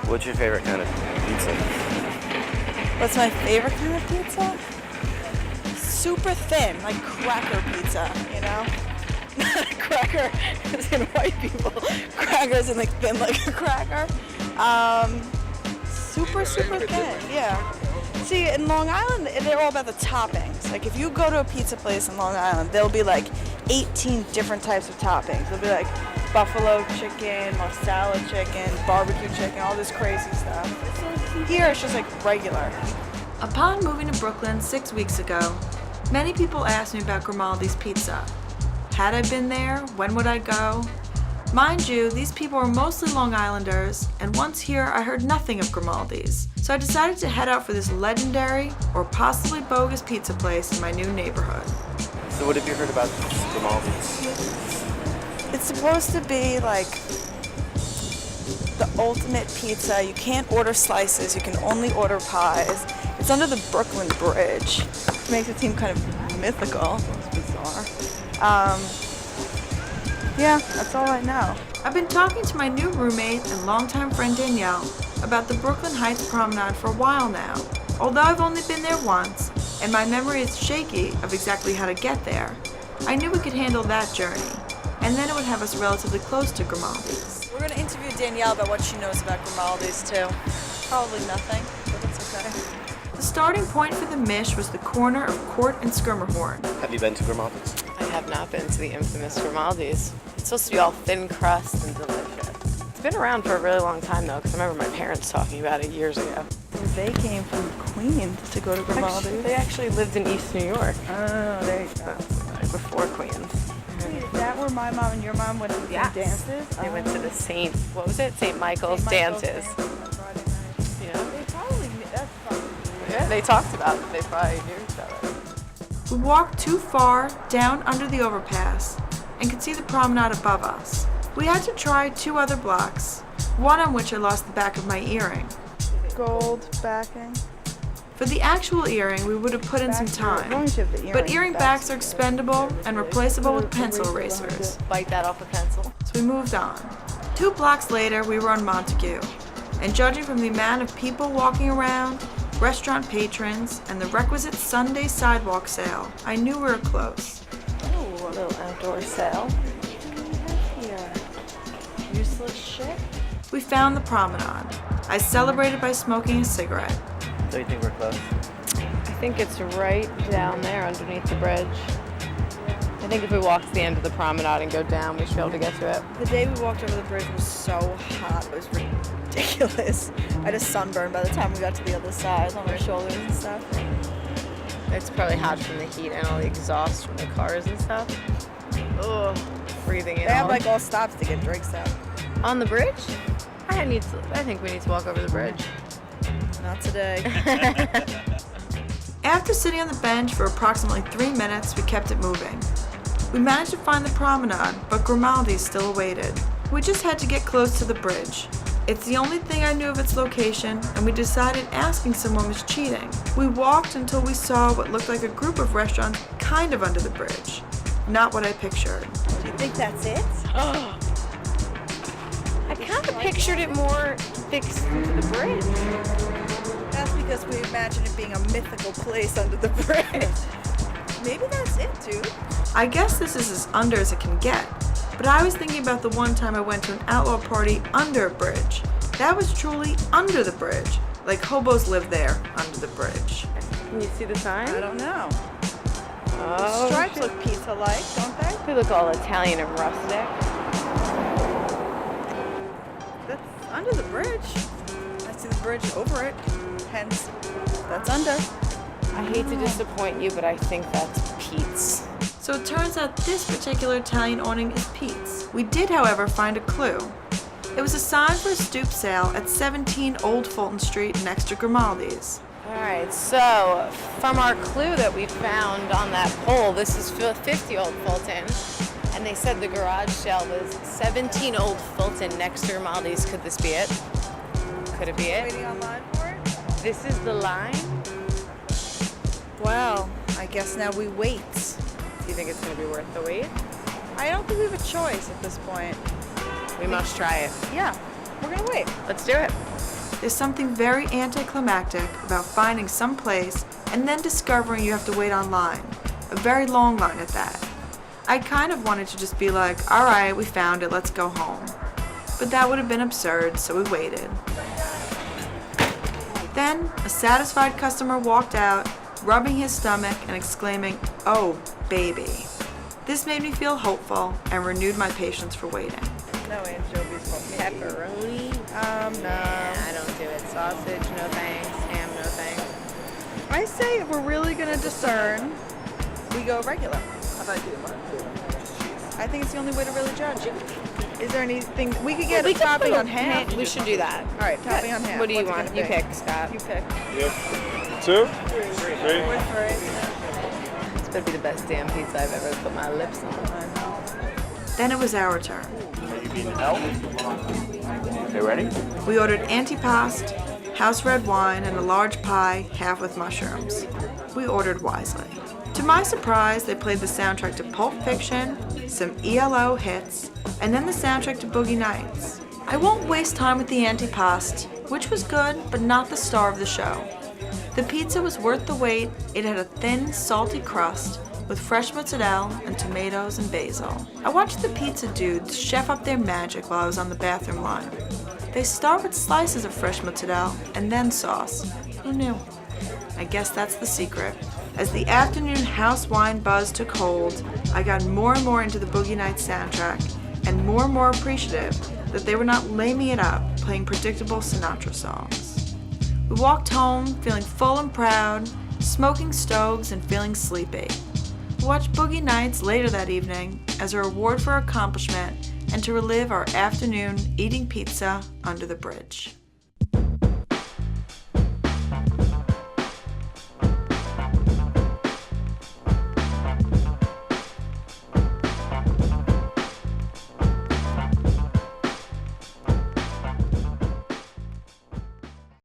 What's your favorite kind of pizza? What's my favorite kind of pizza? Super thin, like cracker pizza, you know? Cracker is in white people. Crackers in like thin like a cracker. Super thin, yeah. See, in Long Island, they're all about the toppings. Like if you go to a pizza place in Long Island, there'll be like 18 different types of toppings. There'll be like buffalo chicken, marsala chicken, barbecue chicken, all this crazy stuff. Here it's just like regular. Upon moving to Brooklyn 6 weeks ago, many people asked me about Grimaldi's Pizza. Had I been there? When would I go? Mind you, these people were mostly Long Islanders, and once here I heard nothing of Grimaldi's. So I decided to head out for this legendary or possibly bogus pizza place in my new neighborhood. So what have you heard about Grimaldi's? It's supposed to be like the ultimate pizza. You can't order slices, you can only order pies. It's under the Brooklyn Bridge. It makes it seem kind of mythical. It's bizarre. Yeah, that's all I know. I've been talking to my new roommate and longtime friend Danielle about the Brooklyn Heights Promenade for a while now. Although I've only been there once, and my memory is shaky of exactly how to get there, I knew we could handle that journey, and then it would have us relatively close to Grimaldi's. We're going to interview Danielle about what she knows about Grimaldi's too. Probably nothing, but that's okay. The starting point for the Mish was the corner of Court and Skirmerhorn. Have you been to Grimaldi's? I have not been to the infamous Grimaldi's. It's supposed to be all thin crust and delicious. It's been around for a really long time though, because I remember my parents talking about it years ago. They came from Queens to go to Grimaldi's. They actually lived in East New York. Oh, there you go. Before Queens. Wait, is that where my mom and your mom went to the dances? They went to the St. Michael's dances. Yeah. They probably, that's probably. Yeah, they talked about it. They probably knew each other. We walked too far down under the overpass and could see the promenade above us. We had to try 2 other blocks, one on which I lost the back of my earring. Gold backing. For the actual earring, we would have put in some time, but earring backs are expendable and replaceable with pencil erasers. Bite that off a pencil. So we moved on. 2 blocks later, we were on Montague, and judging from the amount of people walking around, restaurant patrons, and the requisite Sunday sidewalk sale, I knew we were close. Oh, a little outdoor sale. Here. Useless shit. We found the promenade. I celebrated by smoking a cigarette. So you think we're close? I think it's right down there underneath the bridge. I think if we walk to the end of the promenade and go down, we should be able to get to it. The day we walked over the bridge was so hot. It was ridiculous. I had a sunburn by the time we got to the other side on my shoulders and stuff. It's probably hot from the heat and all the exhaust from the cars and stuff. Ugh, breathing in They have all. like all stops to get drinks out. On the bridge? I think we need to walk over the bridge. Not today. After sitting on the bench for approximately 3 minutes, we kept it moving. We managed to find the promenade, but Grimaldi still awaited. We just had to get close to the bridge. It's the only thing I knew of its location, and we decided asking someone was cheating. We walked until we saw what looked like a group of restaurants kind of under the bridge. Not what I pictured. Do you think that's it? I kind of pictured it more fixed to the bridge. That's because we imagine it being a mythical place under the bridge. Maybe that's it, dude. I guess this is as under as it can get, but I was thinking about the one time I went to an outlaw party under a bridge. That was truly under the bridge, like hobos live there under the bridge. Can you see the sign? I don't know. Oh, Stripes look pizza-like, don't they? they look all Italian and rustic. That's under the bridge. I see the bridge over it. Hence, that's under. I hate to disappoint you, but I think that's Pete's. So it turns out this particular Italian awning is Pete's. We did, however, find a clue. It was a sign for a stoop sale at 17 Old Fulton Street next to Grimaldi's. All right, so from our clue that we found on that pole, this is 50 Old Fulton, and they said the garage sale was 17 Old Fulton next to Grimaldi's. Could this be it? Could it be it? Waiting online for it? This is the line? Well, I guess now we wait. Do you think it's going to be worth the wait? I don't think we have a choice at this point. We must try it. Yeah, we're gonna wait. Let's do it. There's something very anticlimactic about finding some place and then discovering you have to wait online. A very long line at that. I kind of wanted to just be like, alright, we found it, let's go home. But that would have been absurd, so we waited. Then, a satisfied customer walked out, rubbing his stomach and exclaiming, "Oh, baby." This made me feel hopeful and renewed my patience for waiting. No anchovies for pepperoni. No. Nah, I don't do it. Sausage, no thanks. Ham, no thanks. I say if we're really gonna discern, we go regular. How about you? I think it's the only way to really judge. Is there anything we could get a topping on ham? We should do that. All right, topping on ham. What do you What's it want? gonna You be? pick, Scott. You pick. Yep. 2, 3. It's gonna be the best damn pizza I've ever put my lips on. Then it was our turn. Okay, ready? We ordered antipasto, house red wine, and a large pie, half with mushrooms. We ordered wisely. To my surprise, they played the soundtrack to Pulp Fiction, some ELO hits, and then the soundtrack to Boogie Nights. I won't waste time with the antipasto, which was good, but not the star of the show. The pizza was worth the wait. It had a thin, salty crust with fresh mozzarella and tomatoes and basil. I watched the pizza dudes chef up their magic while I was on the bathroom line. They start with slices of fresh mozzarella and then sauce. Who knew? I guess that's the secret. As the afternoon house wine buzz took hold, I got more and more into the Boogie Nights soundtrack and more appreciative that they were not laming it up, playing predictable Sinatra songs. We walked home feeling full and proud, smoking stoves and feeling sleepy. We watched Boogie Nights later that evening as a reward for accomplishment and to relive our afternoon eating pizza under the bridge.